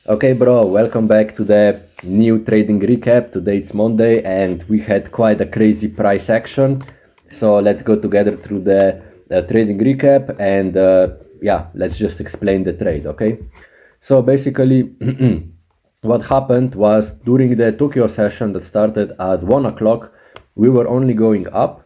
Okay, bro, welcome back to the new trading recap. Today it's Monday and we had quite a crazy price action. So let's go together through the trading recap and yeah, let's just explain the trade, okay? So basically, what happened was during the Tokyo session that started at 1 o'clock, we were only going up.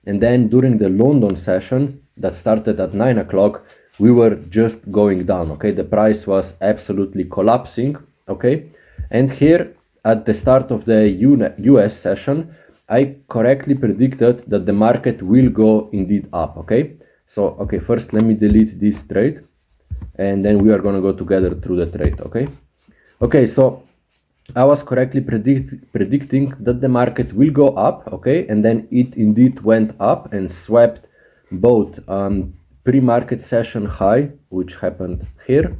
And then during the London session that started at 9 o'clock, we were just going down, okay? The price was absolutely collapsing, okay? And here at the start of the US session, I correctly predicted that the market will go indeed up, okay? So, okay, first let me delete this trade and then we are going to go together through the trade, okay? Okay, so I was correctly predicting that the market will go up, okay, and then it indeed went up and swept both pre-market session high, which happened here,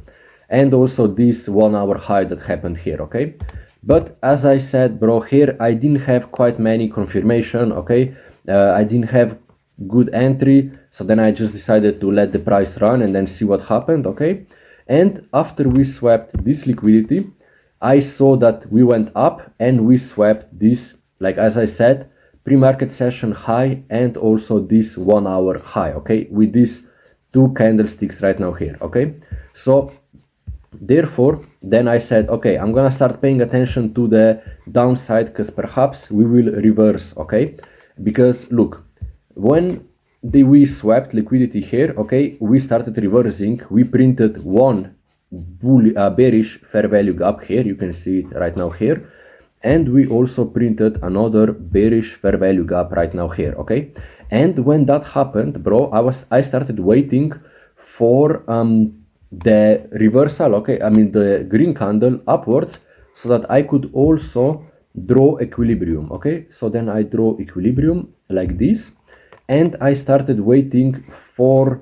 and also this 1 hour high that happened here, okay. But as I said, bro, here I didn't have quite many confirmation, okay. I didn't have good entry, so then I just decided to let the price run and then see what happened, okay. And after we swept this liquidity, I saw that we went up and we swept this, like as I said, pre-market session high and also this 1 hour high, okay, with these two candlesticks right now here, okay. So therefore, then I said, okay, I'm gonna start paying attention to the downside because perhaps we will reverse, okay, because look, when we swept liquidity here, okay, we started reversing, we printed one bearish fair value gap here, you can see it right now here, and we also printed another bearish fair value gap right now here, okay. And when that happened, bro, I started waiting for the reversal, okay, I mean the green candle upwards, so that I could also draw equilibrium, okay. So then I draw equilibrium like this, and I started waiting for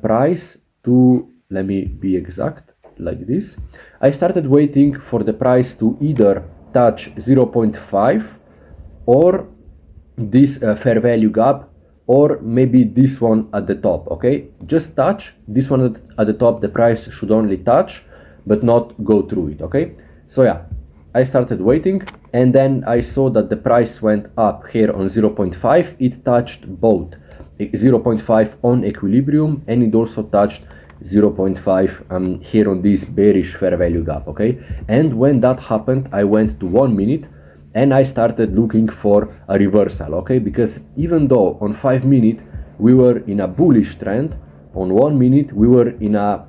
price to, let me be exact, like this. I started waiting for the price to either touch 0.5 or this fair value gap, or maybe this one at the top, okay. Just touch this one at the top, the price should only touch but not go through it, okay. So yeah, I started waiting and then I saw that the price went up here on 0.5. It touched both 0.5 on equilibrium and it also touched 0.5 here on this bearish fair value gap, okay. And when that happened, I went to 1 minute and I started looking for a reversal, okay, because even though on 5 minutes we were in a bullish trend, on 1 minute we were in a,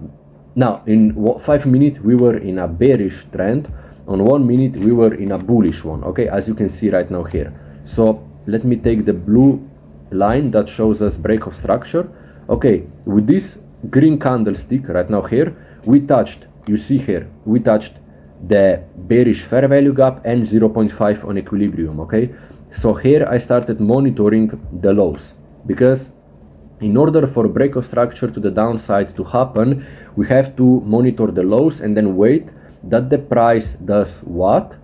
now in 5 minutes we were in a bearish trend, on 1 minute we were in a bullish one, okay, as you can see right now here. So let me take the blue line that shows us break of structure, okay. With this green candlestick right now here, we touched, you see here, we touched the bearish fair value gap and 0.5 on equilibrium, okay. So here I started monitoring the lows, because in order for break of structure to the downside to happen, we have to monitor the lows and then wait that the price does what?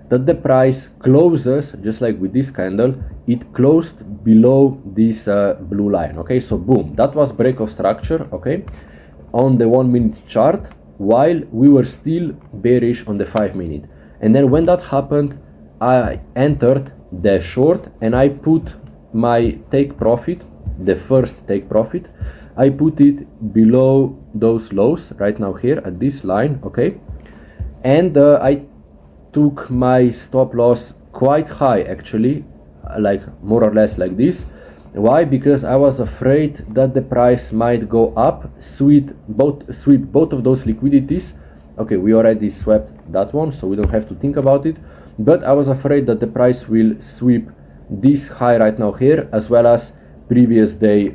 That the price closes, just like with this candle, it closed below this blue line, okay. So boom, that was break of structure, okay, on the 1 minute chart, while we were still bearish on the 5 minute. And then when that happened, I entered the short and I put my take profit, the first take profit, I put it below those lows right now here at this line, okay. And I took my stop loss quite high, actually, like more or less like this. Why? Because I was afraid that the price might go up, sweep both of those liquidities. Okay, we already swept that one, so we don't have to think about it. But I was afraid that the price will sweep this high right now here, as well as previous day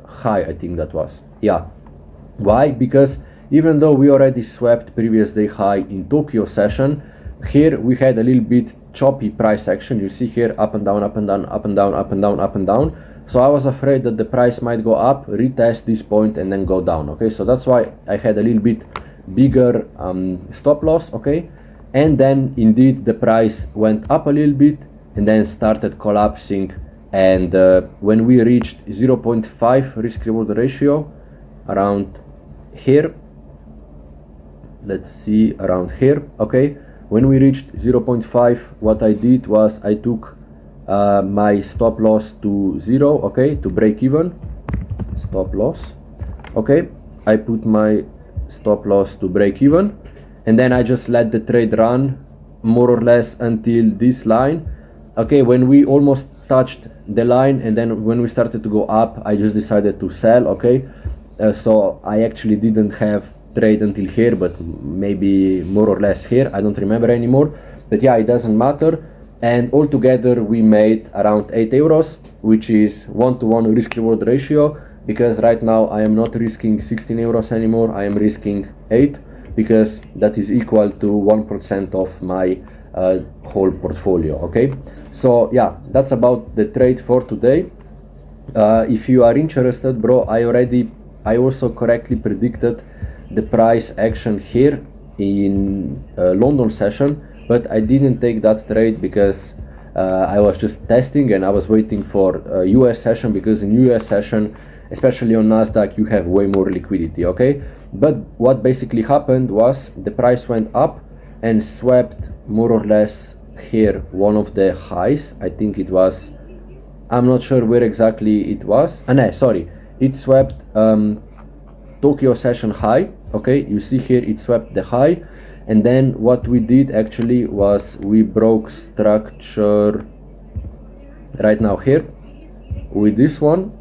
high, I think that was. Yeah. Why? Because even though we already swept previous day high in Tokyo session, here we had a little bit choppy price action. You see here up and down, up and down, up and down, up and down, up and down. So I was afraid that the price might go up, retest this point and then go down, okay. So that's why I had a little bit bigger stop loss, okay. And then indeed the price went up a little bit and then started collapsing, and when we reached 0.5 risk reward ratio around here, let's see, around here. Okay, when we reached 0.5, what I did was I took my stop loss to 0, okay, to break even. Stop loss, okay, I put my stop loss to break even, and then I just let the trade run more or less until this line. Okay, when we almost touched the line, and then when we started to go up, I just decided to sell. Okay, so I actually didn't have trade until here, but maybe more or less here, I don't remember anymore, but yeah, it doesn't matter. And altogether we made around 8 euros, which is 1-to-1 risk reward ratio, because right now I am not risking 16 euros anymore, I am risking 8, because that is equal to 1% of my whole portfolio. Okay, so yeah, that's about the trade for today. If you are interested, bro, I also correctly predicted the price action here in London session, but I didn't take that trade because I was just testing and I was waiting for US session, because in US session, especially on Nasdaq, you have way more liquidity. Okay, but what basically happened was the price went up and swept more or less here one of the highs. I think it was, I'm not sure where exactly it was. No, sorry, it swept Tokyo session high. Okay, you see here it swept the high, and then what we did actually was we broke structure right now here with this one,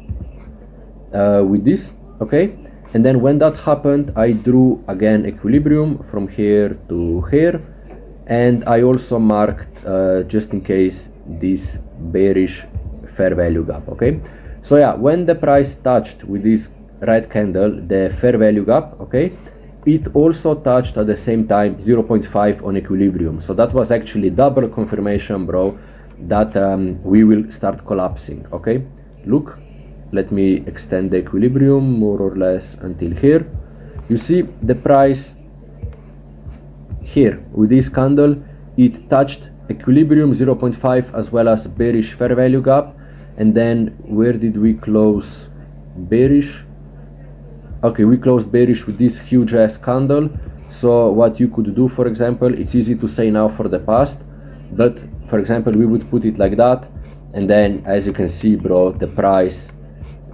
with this. Okay, and then when that happened, I drew again equilibrium from here to here, and I also marked just in case this bearish fair value gap. Okay, so yeah, when the price touched with this red candle the fair value gap, okay, it also touched at the same time 0.5 on equilibrium. So that was actually double confirmation, bro, that we will start collapsing. Okay, look, let me extend the equilibrium more or less until here. You see the price here with this candle, it touched equilibrium 0.5 as well as bearish fair value gap. And then where did we close bearish? Okay, we closed bearish with this huge ass candle. So what you could do, for example, it's easy to say now for the past, but for example we would put it like that, and then as you can see, bro, the price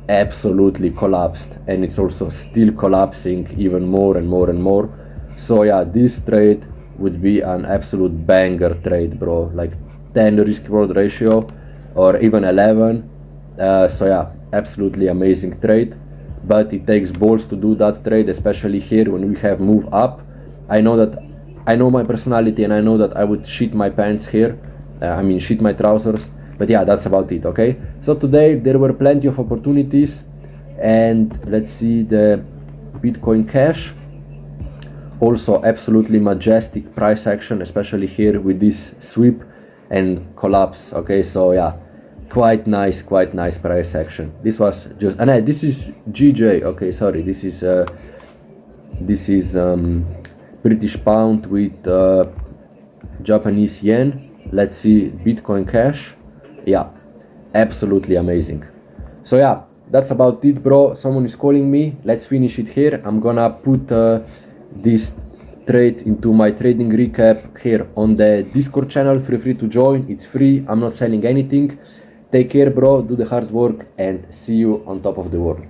absolutely collapsed, and it's also still collapsing even more and more and more. So yeah, this trade would be an absolute banger trade, bro, like 10 risk reward ratio or even 11. So yeah, absolutely amazing trade, but it takes balls to do that trade, especially here when we have move up. I know my personality, and I know that I would shit my pants here, I mean shit my trousers, but yeah, that's about it. Okay, so today there were plenty of opportunities, and let's see the Bitcoin Cash. Also absolutely majestic price action, especially here with this sweep and collapse. Okay, so yeah, quite nice price action. This was just, and this is GJ. Okay, sorry, this is British pound with Japanese yen. Let's see Bitcoin Cash. Yeah, absolutely amazing. So yeah, that's about it, bro. Someone is calling me. Let's finish it here. I'm gonna put this trade into my trading recap here on the Discord channel. Feel free to join, it's free, I'm not selling anything. Take care, bro, do the hard work, and see you on top of the world.